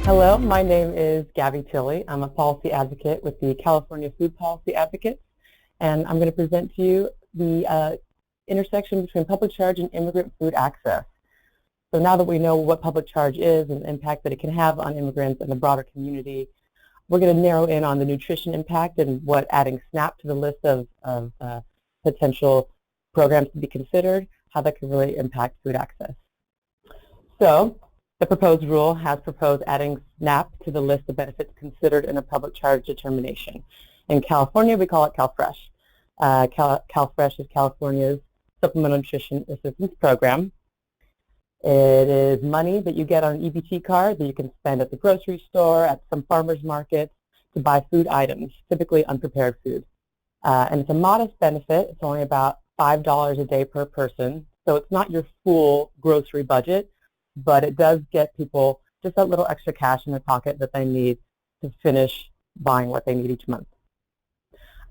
Hello, my name is GTilley. I'm a policy advocate with the California Food Policy Advocates, and I'm going to present to you the intersection between public charge and immigrant food access. So now that we know what public charge is and the impact that it can have on immigrants and the broader community, we're going to narrow in on the nutrition impact and what adding SNAP to the list of potential programs to be considered, how that can really impact food access. So the proposed rule has proposed adding SNAP to the list of benefits considered in a public charge determination. In California, we call it CalFresh. CalFresh is California's Supplemental Nutrition Assistance Program. It is money that you get on an EBT card that you can spend at the grocery store, at some farmers markets, to buy food items, typically unprepared food. And it's a modest benefit. It's only about $5 a day per person. So it's not your full grocery budget, but it does get people just that little extra cash in their pocket that they need to finish buying what they need each month.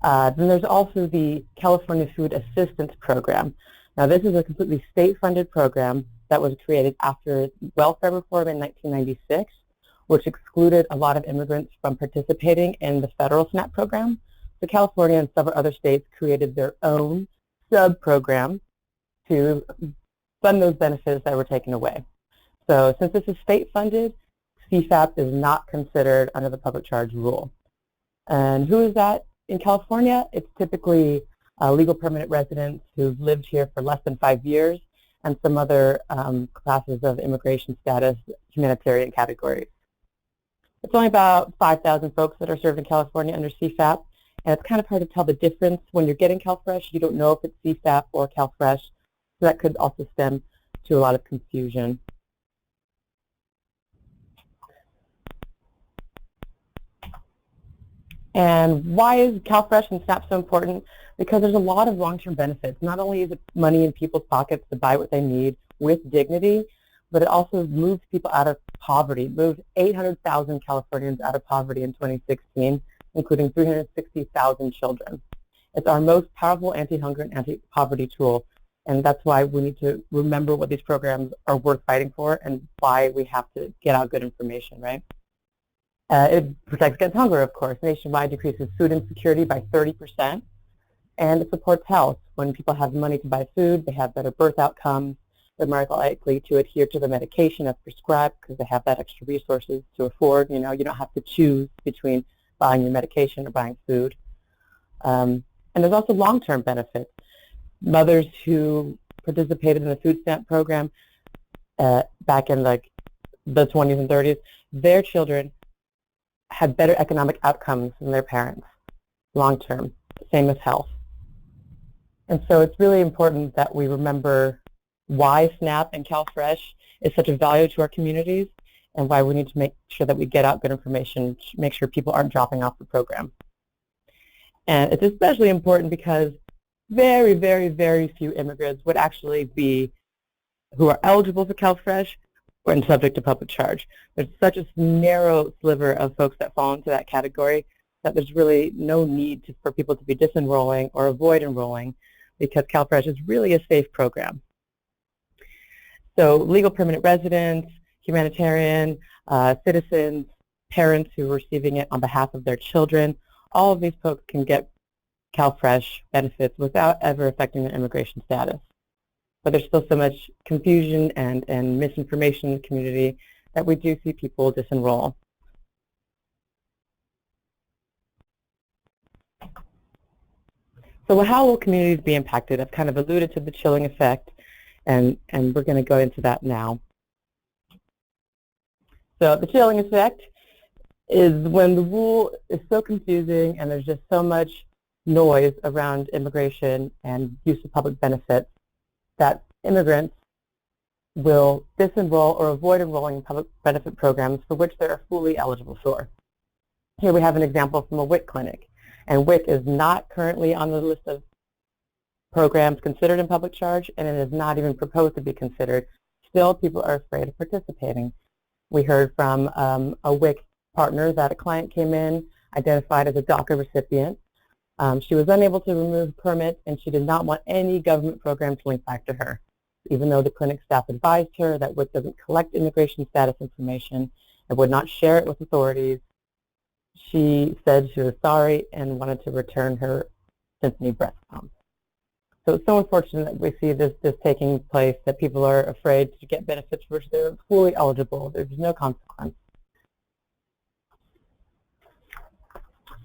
Then there's also the California Food Assistance Program. Now this is a completely state-funded program that was created after welfare reform in 1996, which excluded a lot of immigrants from participating in the federal SNAP program. So California and several other states created their own sub-program to fund those benefits that were taken away. So since this is state-funded, CFAP is not considered under the public charge rule. And who is that in California? It's typically legal permanent residents who've lived here for less than 5 years and some other classes of immigration status, humanitarian categories. It's only about 5,000 folks that are served in California under CFAP, and it's kind of hard to tell the difference when you're getting CalFresh. You don't know if it's CFAP or CalFresh, so that could also stem to a lot of confusion. And why is CalFresh and SNAP so important? Because there's a lot of long-term benefits. Not only is it money in people's pockets to buy what they need with dignity, but it also moves people out of poverty. It moved 800,000 Californians out of poverty in 2016, including 360,000 children. It's our most powerful anti-hunger and anti-poverty tool, and that's why we need to remember what these programs are worth fighting for and why we have to get out good information, right? It protects against hunger, of course. Nationwide decreases food insecurity by 30%, and it supports health. When people have money to buy food, they have better birth outcomes. They're more likely to adhere to the medication as prescribed because they have that extra resources to afford. You know, you don't have to choose between buying your medication or buying food. And there's also long-term benefits. Mothers who participated in the food stamp program back in like the 20s and 30s, their children had better economic outcomes than their parents, long-term, same as health. And so it's really important that we remember why SNAP and CalFresh is such a value to our communities and why we need to make sure that we get out good information, make sure people aren't dropping off the program. And it's especially important because very, very, very few immigrants would actually be who are eligible for CalFresh and subject to public charge. There's such a narrow sliver of folks that fall into that category that there's really no need for people to be disenrolling or avoid enrolling because CalFresh is really a safe program. So legal permanent residents, humanitarian, citizens, parents who are receiving it on behalf of their children, all of these folks can get CalFresh benefits without ever affecting their immigration status. But there's still so much confusion and misinformation in the community that we do see people disenroll. So how will communities be impacted? I've kind of alluded to the chilling effect, and we're going to go into that now. So the chilling effect is when the rule is so confusing and there's just so much noise around immigration and use of public benefits that immigrants will disenroll or avoid enrolling in public benefit programs for which they are fully eligible for. Here we have an example from a WIC clinic, and WIC is not currently on the list of programs considered in public charge, and it is not even proposed to be considered. Still, people are afraid of participating. We heard from a WIC partner that a client came in, identified as a DACA recipient. She was unable to remove permits, and she did not want any government program to link back to her, even though the clinic staff advised her that WIC doesn't collect immigration status information and would not share it with authorities. She said she was sorry and wanted to return her Symphony breast pump. So it's so unfortunate that we see this taking place, that people are afraid to get benefits for which they're fully eligible. There's no consequence.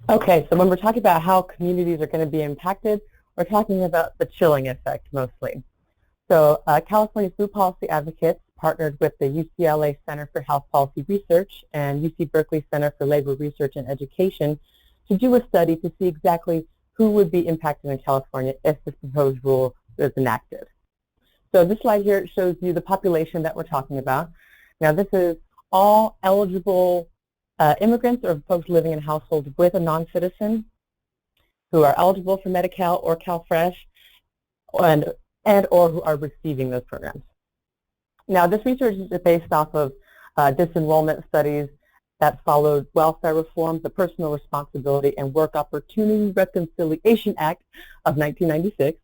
Okay, so when we're talking about how communities are going to be impacted, we're talking about the chilling effect mostly. So California Food Policy Advocates partnered with the UCLA Center for Health Policy Research and UC Berkeley Center for Labor Research and Education to do a study to see exactly who would be impacted in California if this proposed rule is enacted. So this slide here shows you the population that we're talking about. Now this is all eligible immigrants or folks living in households with a non-citizen who are eligible for Medi-Cal or CalFresh and or who are receiving those programs. Now this research is based off of disenrollment studies that followed welfare reform, the Personal Responsibility and Work Opportunity Reconciliation Act of 1996.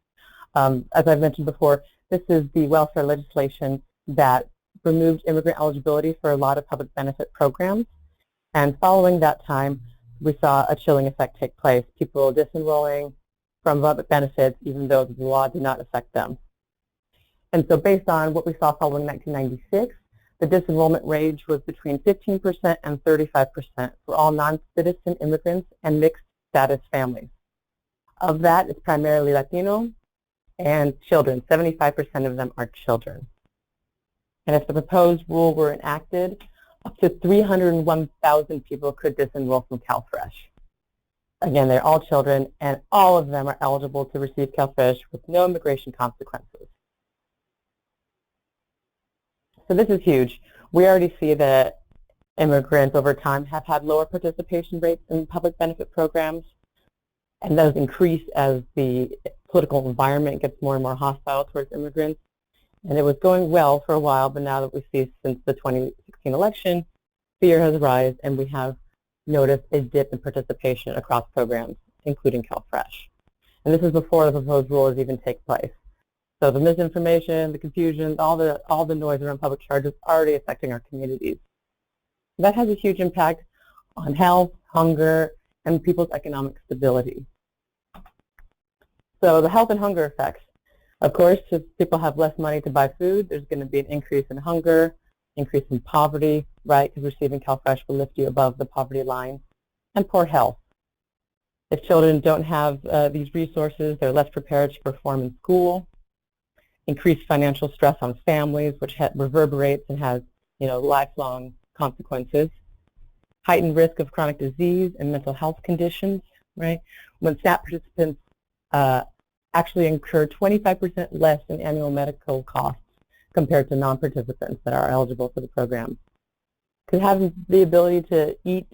As I mentioned before, this is the welfare legislation that removed immigrant eligibility for a lot of public benefit programs. And following that time, we saw a chilling effect take place, people disenrolling from public benefits even though the law did not affect them. And so based on what we saw following 1996, the disenrollment range was between 15% and 35% for all non-citizen immigrants and mixed status families. Of that, it's primarily Latino and children. 75% of them are children. And if the proposed rule were enacted, up to 301,000 people could disenroll from CalFresh. Again, they're all children, and all of them are eligible to receive CalFresh with no immigration consequences. So this is huge. We already see that immigrants over time have had lower participation rates in public benefit programs, and those increase as the political environment gets more and more hostile towards immigrants. And it was going well for a while, but now that we see since the 2016 election, fear has arisen, and we have noticed a dip in participation across programs, including CalFresh. And this is before the proposed rules even take place. So the misinformation, the confusion, all the noise around public charge is already affecting our communities. That has a huge impact on health, hunger, and people's economic stability. So the health and hunger effects. Of course, if people have less money to buy food, there's going to be an increase in hunger, increase in poverty, right? Because receiving CalFresh will lift you above the poverty line, and poor health. If children don't have these resources, they're less prepared to perform in school. Increased financial stress on families, which reverberates and has, lifelong consequences. Heightened risk of chronic disease and mental health conditions, right? When SNAP participants actually incur 25% less in annual medical costs compared to non-participants that are eligible for the program. Because having the ability to eat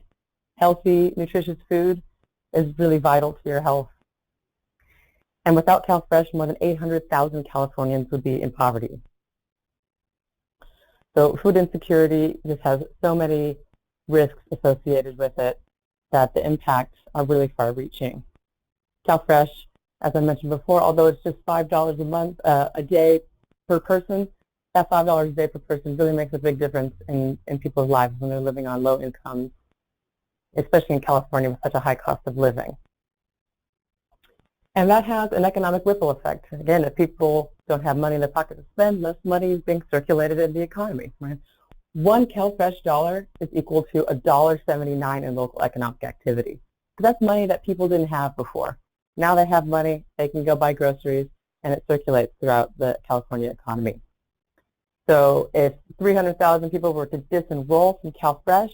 healthy, nutritious food is really vital to your health. And without CalFresh, more than 800,000 Californians would be in poverty. So food insecurity just has so many risks associated with it that the impacts are really far-reaching. CalFresh, as I mentioned before, although it's just $5 a month, a day per person, that $5 a day per person really makes a big difference in people's lives when they're living on low incomes, especially in California with such a high cost of living. And that has an economic ripple effect. Again, if people don't have money in their pocket to spend, less money is being circulated in the economy, right? One CalFresh dollar is equal to $1.79 in local economic activity. So that's money that people didn't have before. Now they have money, they can go buy groceries, and it circulates throughout the California economy. So if 300,000 people were to disenroll from CalFresh,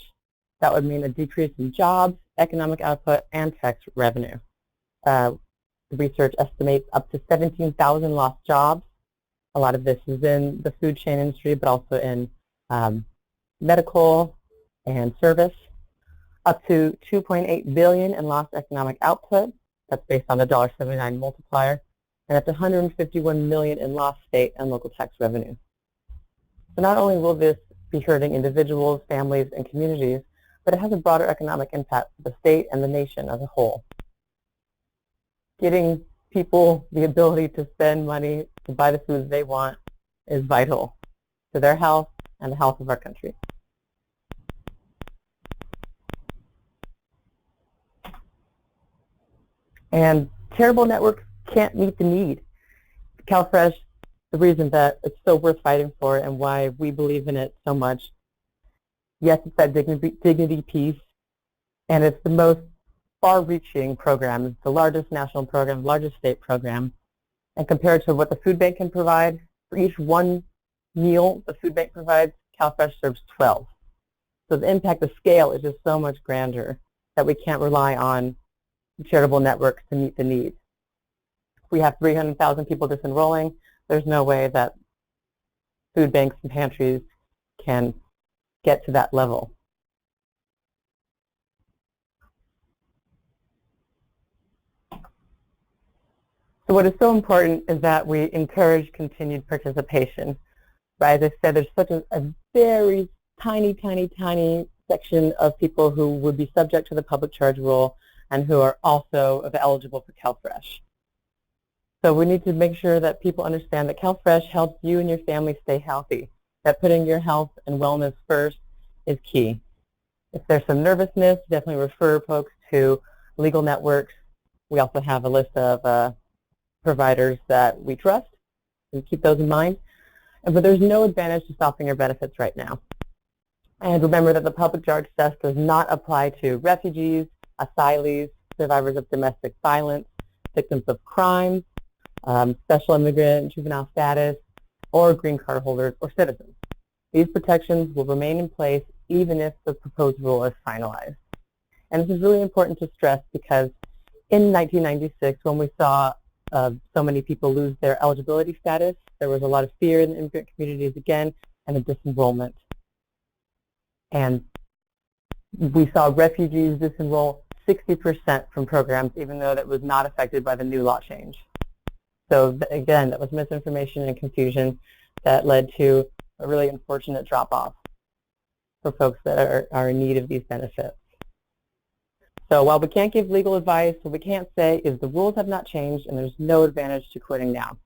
that would mean a decrease in jobs, economic output, and tax revenue. The research estimates up to 17,000 lost jobs. A lot of this is in the food chain industry, but also in medical and service. Up to $2.8 billion in lost economic output. That's based on the $1.79 multiplier. And up to $151 million in lost state and local tax revenue. So not only will this be hurting individuals, families, and communities, but it has a broader economic impact for the state and the nation as a whole. Getting people the ability to spend money to buy the foods they want is vital to their health and the health of our country. And charitable networks can't meet the need. CalFresh, the reason that it's so worth fighting for and why we believe in it so much, yes, it's that dignity piece, and it's the most far-reaching program. It's the largest national program, largest state program. And compared to what the food bank can provide, for each one meal the food bank provides, CalFresh serves 12. So the impact, the scale is just so much grander that we can't rely on charitable networks to meet the needs. We have 300,000 people disenrolling. There's no way that food banks and pantries can get to that level. So what is so important is that we encourage continued participation. Right? As I said, there's such a very tiny, tiny, tiny section of people who would be subject to the public charge rule and who are also eligible for CalFresh. So we need to make sure that people understand that CalFresh helps you and your family stay healthy, that putting your health and wellness first is key. If there's some nervousness, definitely refer folks to legal networks. We also have a list of providers that we trust, and keep those in mind. But there's no advantage to stopping your benefits right now. And remember that the public charge test does not apply to refugees, asylees, survivors of domestic violence, victims of crime, special immigrant, juvenile status, or green card holders or citizens. These protections will remain in place even if the proposed rule is finalized. And this is really important to stress because in 1996, when we saw so many people lose their eligibility status, there was a lot of fear in the immigrant communities again and a disenrollment. And we saw refugees disenroll 60% from programs, even though that was not affected by the new law change. So again, that was misinformation and confusion that led to a really unfortunate drop-off for folks that are in need of these benefits. So while we can't give legal advice, what we can't say is the rules have not changed and there's no advantage to quitting now.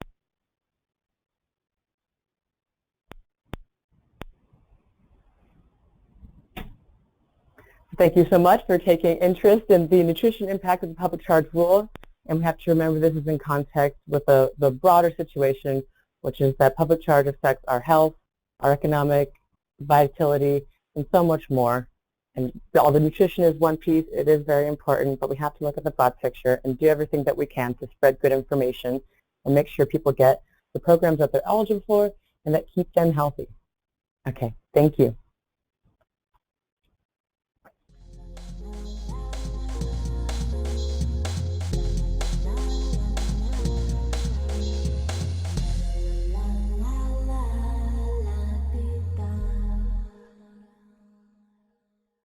Thank you so much for taking interest in the nutrition impact of the public charge rule. And we have to remember this is in context with the broader situation, which is that public charge affects our health, our economic vitality, and so much more. And while the nutrition is one piece, it is very important, but we have to look at the broad picture and do everything that we can to spread good information and make sure people get the programs that they're eligible for and that keep them healthy. Okay, thank you.